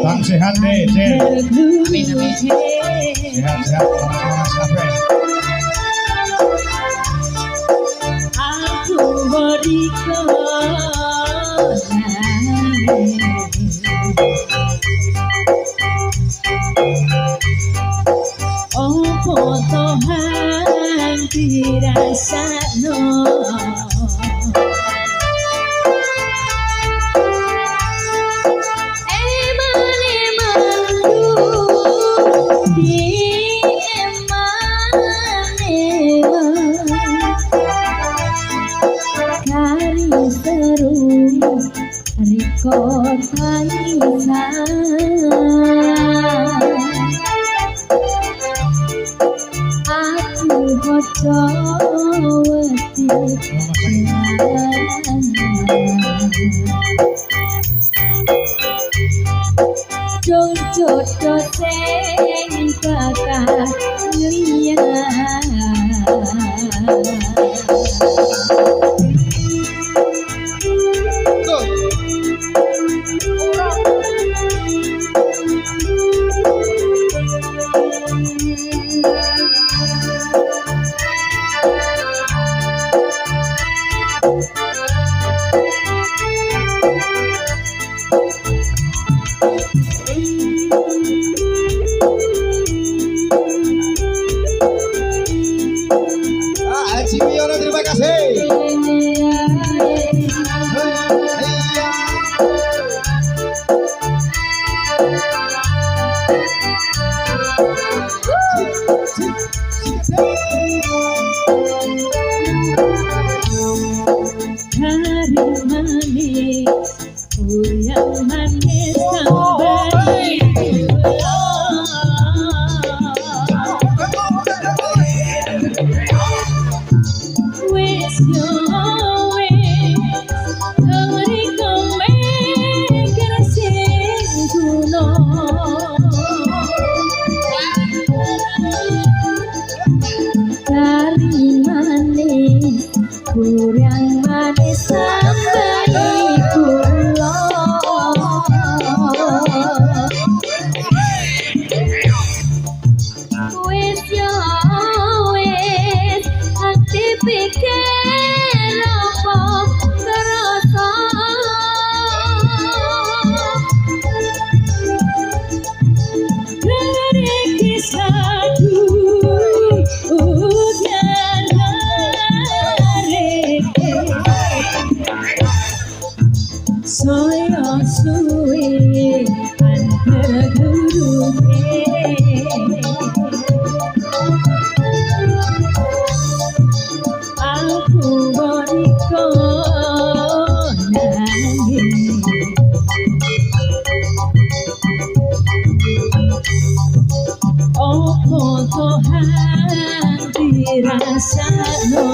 Bang sehat deh, amin amin. Sehat-sehat, semangat kabeh. Aku berikan opo Tuhan dirasakno. Riko tangisan aku bocowati dong jodoh sing kakak nyuya. Cimiono, terima kasih. Hari manis, yang manis kembali. Kurang manis sampai pulau. Wis yo wis hati pikir apa terasa. Dari kisahku saya suwe antara guruke aku boriko nangis opo Tuhan dirasakno.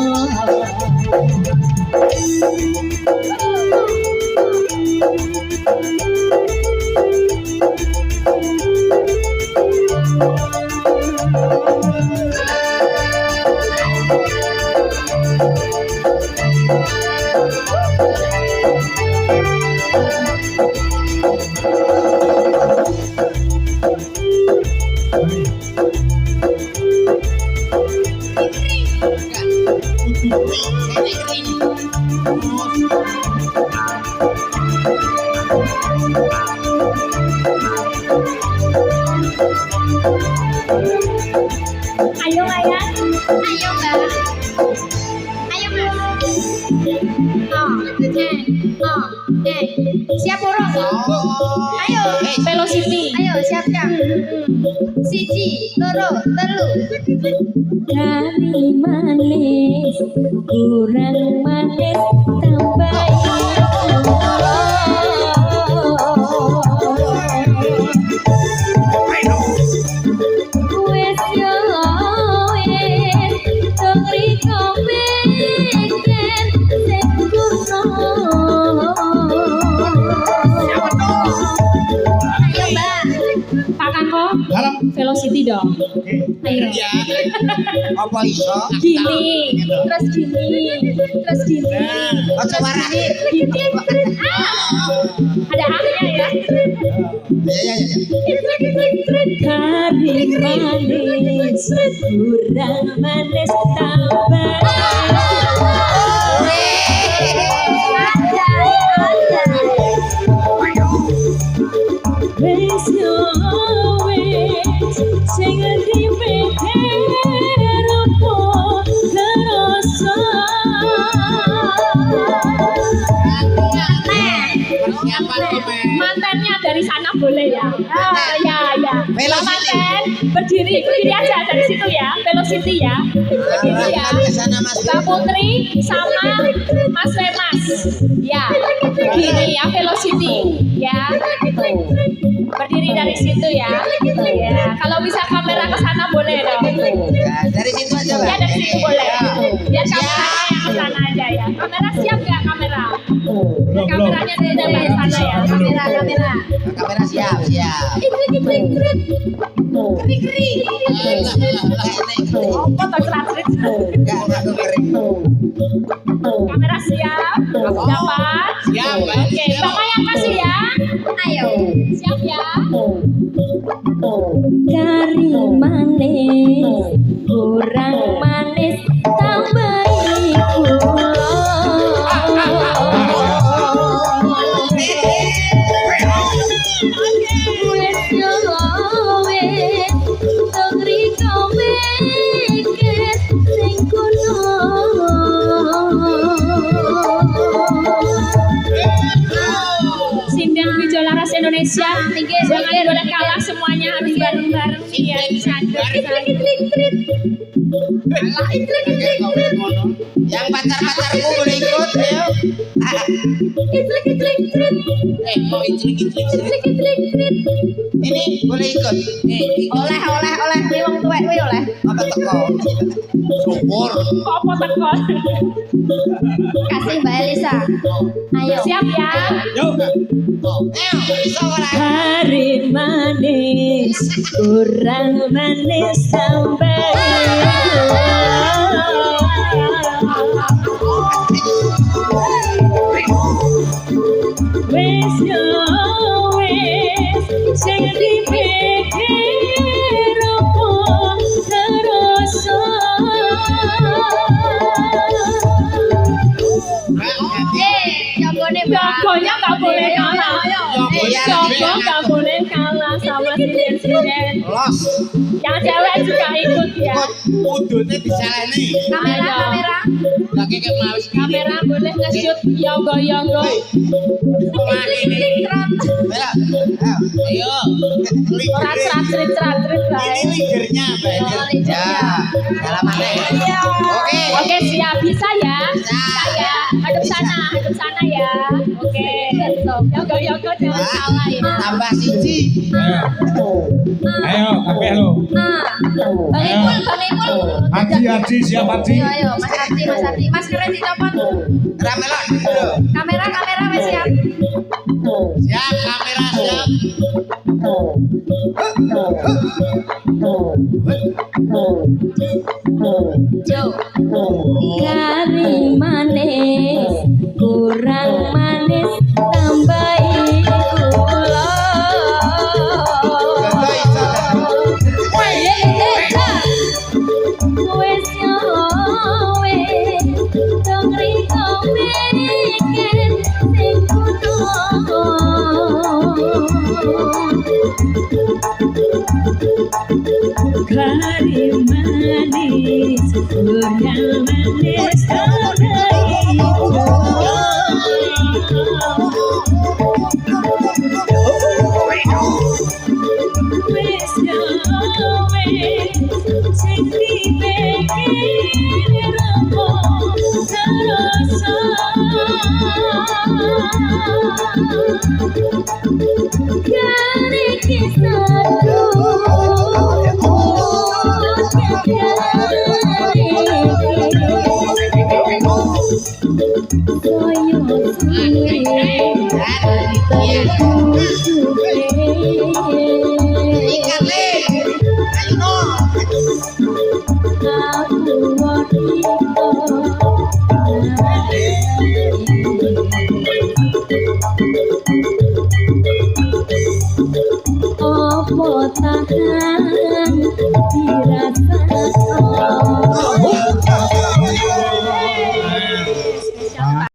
Ayo ayah. Ayo Mbak. Ayo Mas. Siap urung? Ayo. Velocity. Ayo siap-siap. Siji, loro, telu. Kari manis, kurang manis, tambah wes yo wes, dong riko beken, sempurna. Ayo Mbak. Pak Kanko, Dalam. Velocity dong. Oke. Ayo. Ya. Apa iso? Gini, terus gini, terus gini. Ojo warah. Gini. Ada akhirnya ya. Ya. Kari manis, kurang manis, tambah. Wes yo wes, sing dipikir opo terasa. Persiapan komen. Mantannya dari sana boleh ya? Ah, ya. Kalau mantan berdiri aja dari situ ya, Velocity ya. Berdiri ya. Ke sana Mas. Mbak Putri sama Mas Remas. Ya, berdiri ya Velocity. Ya, gitu. Berdiri dari situ ya. Ya, kalau bisa kamera ke sana boleh dong. Ya, dari situ aja, Ya Mbak. dari situ boleh. Biar Siap. kameranya yang ke sana aja ya. Kamera siap nggak kamera? Belum. Kameranya ditembak ke sana ya. Kamera. Kamera siap. Apa tak cerat-cerit? Enggak kering. Kamera siap? Dapat? Siap, Mbak. Oke, Bapak yang kasih ya. Ayo. Siap ya. Kari manis, kurang manis, tambahi wes yo wes, dong riko beken, sing kuno. Sindang Bijolaras Indonesia, jangan boleh kalah semuanya harus bareng-bareng ya. Yang pacar-pacarku boleh ikut, ayo. Mau ini boleh ikut. Oleh kuwi wong tuwek kuwi oleh. Apa teko? Syukur. Apa tekon? Kasih Mbak Elisa. Ayo. Siap ya. Yuk. Ayo, iso ora? Kari manis, kurang manis, tambah wes yo wes, sing dipikir opo terasa. Jagone Pokoknya nggak boleh kalah. Joko nggak boleh kalah sama sinden-sinden. Los. Yang cewek juga ikut ya. Udune disaleni. Kamera. Lah kek mawis Kamera boleh nge-shoot yonggo-yonggo. Wah ini. Bela. Ayo. Ora cerat-cerit Ini bae. leadernya, Mbak. Ya. Halamannya. Oke. Oke, siap bisa ya. Bisa. Ya. Hadap sana ya. Oke. Yonggo-yonggo jangan salah ya. Tambah siji. Ayo, kabeh lo. Bang Ipul. Haji, siap Haji. Ayo, Mas Ardi. Mas keren dicopot. Ramelok. Kamera wis siap. Siap, kamera siap. Jo. Kari manis, kurang manis, tambahi gula. Wes yo wes, dong riko beken, sing kuno. Kari manis, kurang manis terbaik. Wes gawe sing dipikir apa terasa. Kare kisahku Ikan le. Ayo no. Apa tahan dirasa